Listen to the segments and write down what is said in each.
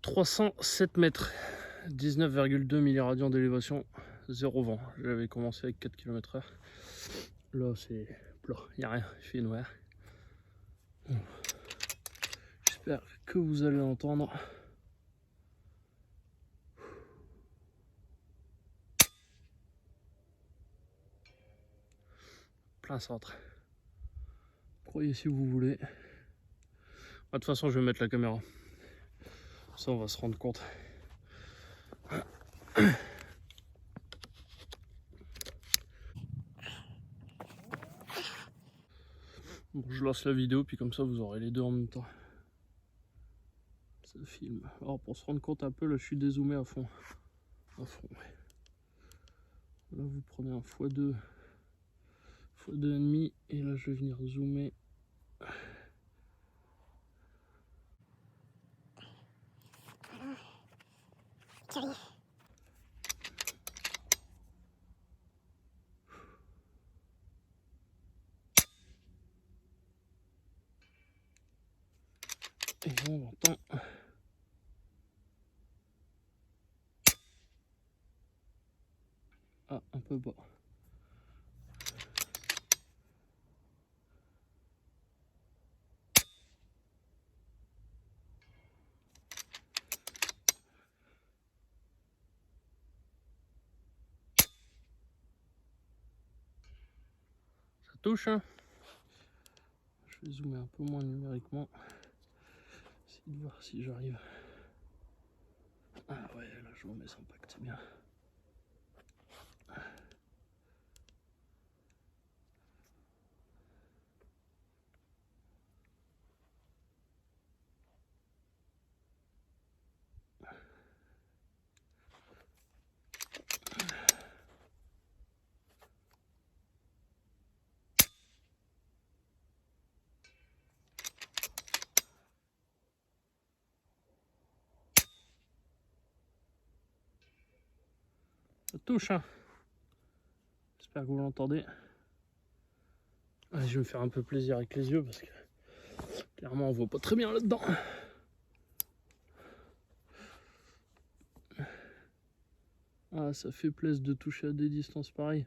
307 mètres, 19,2 milliradians d'élévation, 0 vent. J'avais commencé avec 4 km/h. Là, c'est plat, il n'y a rien, il fait noir. J'espère que vous allez l'entendre. Plein centre. Croyez si vous voulez. De toute façon, je vais mettre la caméra. Ça, on va se rendre compte. Bon, je lance la vidéo, puis comme ça, vous aurez les deux en même temps. Ça filme. Alors, pour se rendre compte un peu, là, je suis dézoomé à fond. À fond, ouais. Là, vous prenez un x2, x2,5, et là, je vais venir zoomer. Et on entend. Ah, un peu bas. Ça touche, hein. Je vais zoomer un peu moins numériquement. Essayer de voir si j'arrive. Ah ouais, là je remets sans impact, c'est bien. Ça touche, hein. J'espère que vous l'entendez. Je vais me faire un peu plaisir avec les yeux parce que clairement on voit pas très bien là-dedans. Ah, ça fait plaisir de toucher à des distances pareilles.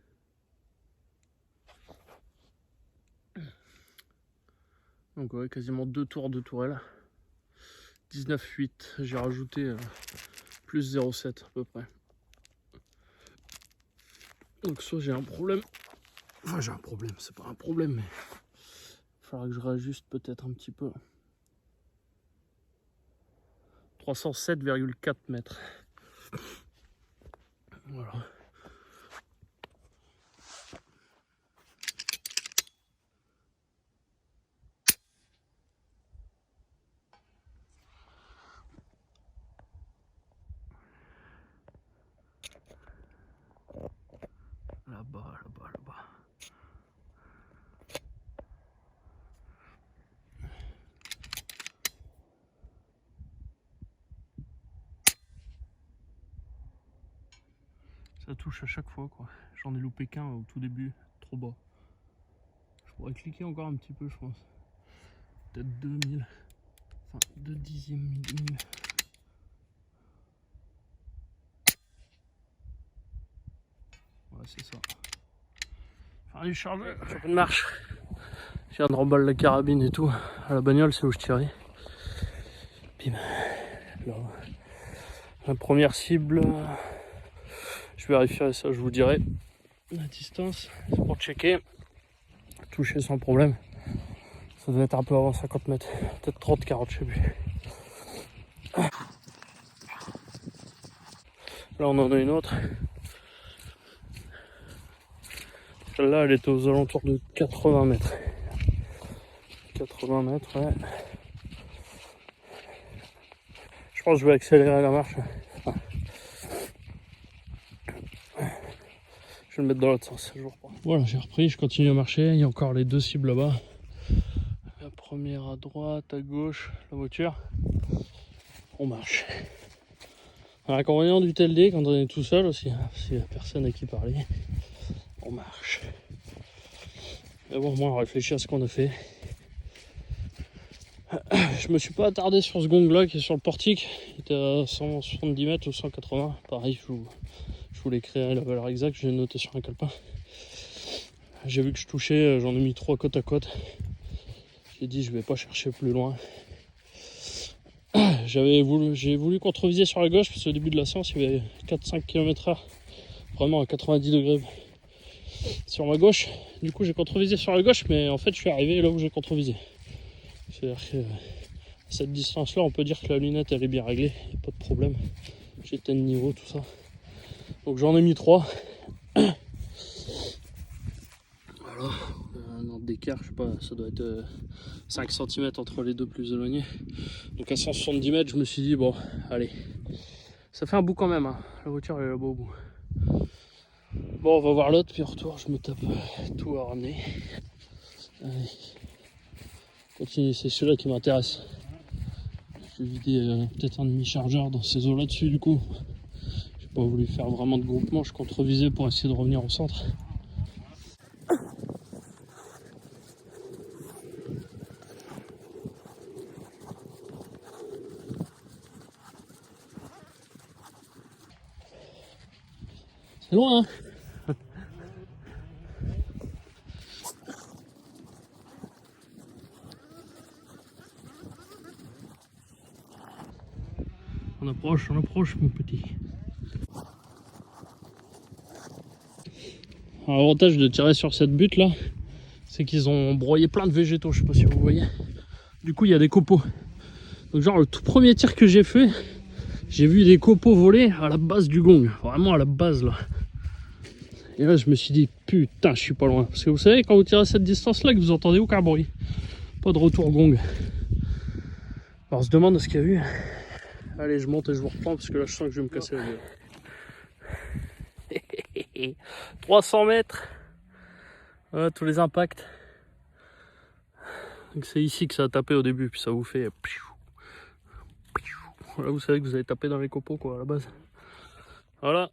Donc ouais, quasiment 2 tours de tourelle. 19,8. J'ai rajouté plus 0,7 à peu près. Donc soit j'ai un problème. Enfin j'ai un problème, c'est pas un problème, mais il faudra que je réajuste peut-être un petit peu. 307,4 mètres. Voilà. Là-bas, là-bas, là-bas. Ça touche à chaque fois, quoi. J'en ai loupé qu'un au tout début, trop bas. Je pourrais cliquer encore un petit peu, je pense. Peut-être 2000. Enfin, 2 dixièmes millime. Ouais, c'est ça. Faire les chargeurs sur une marche. Je viens de remballer la carabine et tout. À la bagnole, c'est où je tirais. Bim. Là. La première cible. Je vérifierai ça, je vous dirai. La distance, c'est pour checker. Toucher sans problème. Ça doit être un peu avant 50 mètres. Peut-être 30, 40, je sais plus. Là, on en a une autre. Celle-là, elle était aux alentours de 80 mètres. 80 mètres, ouais. Je pense que je vais accélérer la marche. Je vais le mettre dans l'autre sens. Voilà, j'ai repris, je continue à marcher. Il y a encore les deux cibles là-bas. La première à droite, à gauche, la voiture. On marche. L'inconvénient du TLD quand on est tout seul aussi, hein, parce qu'il n'y a personne à qui parler. On marche. Mais bon, moi on réfléchit à ce qu'on a fait. je me suis pas attardé sur ce gong là qui est sur le portique. Il était à 170 mètres ou 180. Pareil, je voulais créer la valeur exacte, je l'ai noté sur un calepin. J'ai vu que je touchais, j'en ai mis 3 côte à côte. J'ai dit je vais pas chercher plus loin. J'ai voulu contreviser sur la gauche parce qu'au début de la séance il y avait 4-5 km/h vraiment à 90 degrés sur ma gauche. Du coup j'ai contrevisé sur la gauche, mais en fait je suis arrivé là où j'ai contrevisé. C'est-à-dire que à cette distance là on peut dire que la lunette elle est bien réglée, il n'y a pas de problème. J'étais de niveau, tout ça. Donc j'en ai mis 3. Voilà, un ordre d'écart, je sais pas, ça doit être 5 cm entre les deux plus éloignés. Donc à 170 mètres, je me suis dit, bon, allez, ça fait un bout quand même, hein. La voiture elle est là-bas au bout. Bon, on va voir l'autre, puis au retour, je me tape tout à ramener. Allez, continue, c'est celui-là qui m'intéresse. Je vais vider peut-être un demi-chargeur dans ces eaux là-dessus, du coup. J'ai pas voulu faire vraiment de groupement, je contrevisais pour essayer de revenir au centre. C'est loin, hein. On approche, mon petit. Alors, l'avantage de tirer sur cette butte là, c'est qu'ils ont broyé plein de végétaux, je sais pas si vous voyez. Du coup, il y a des copeaux. Donc, genre, le tout premier tir que j'ai fait, j'ai vu des copeaux voler à la base du gong, vraiment à la base là. Et là, je me suis dit, putain, je suis pas loin. Parce que vous savez, quand vous tirez à cette distance-là, que vous entendez aucun bruit. Pas de retour gong. Alors, on se demande ce qu'il y a eu. Allez, je monte et je vous reprends parce que là, je sens que je vais me casser la gueule. 300 mètres. Voilà, tous les impacts. Donc, c'est ici que ça a tapé au début, puis ça vous fait... Voilà, vous savez que vous avez tapé dans les copeaux, quoi, à la base. Voilà.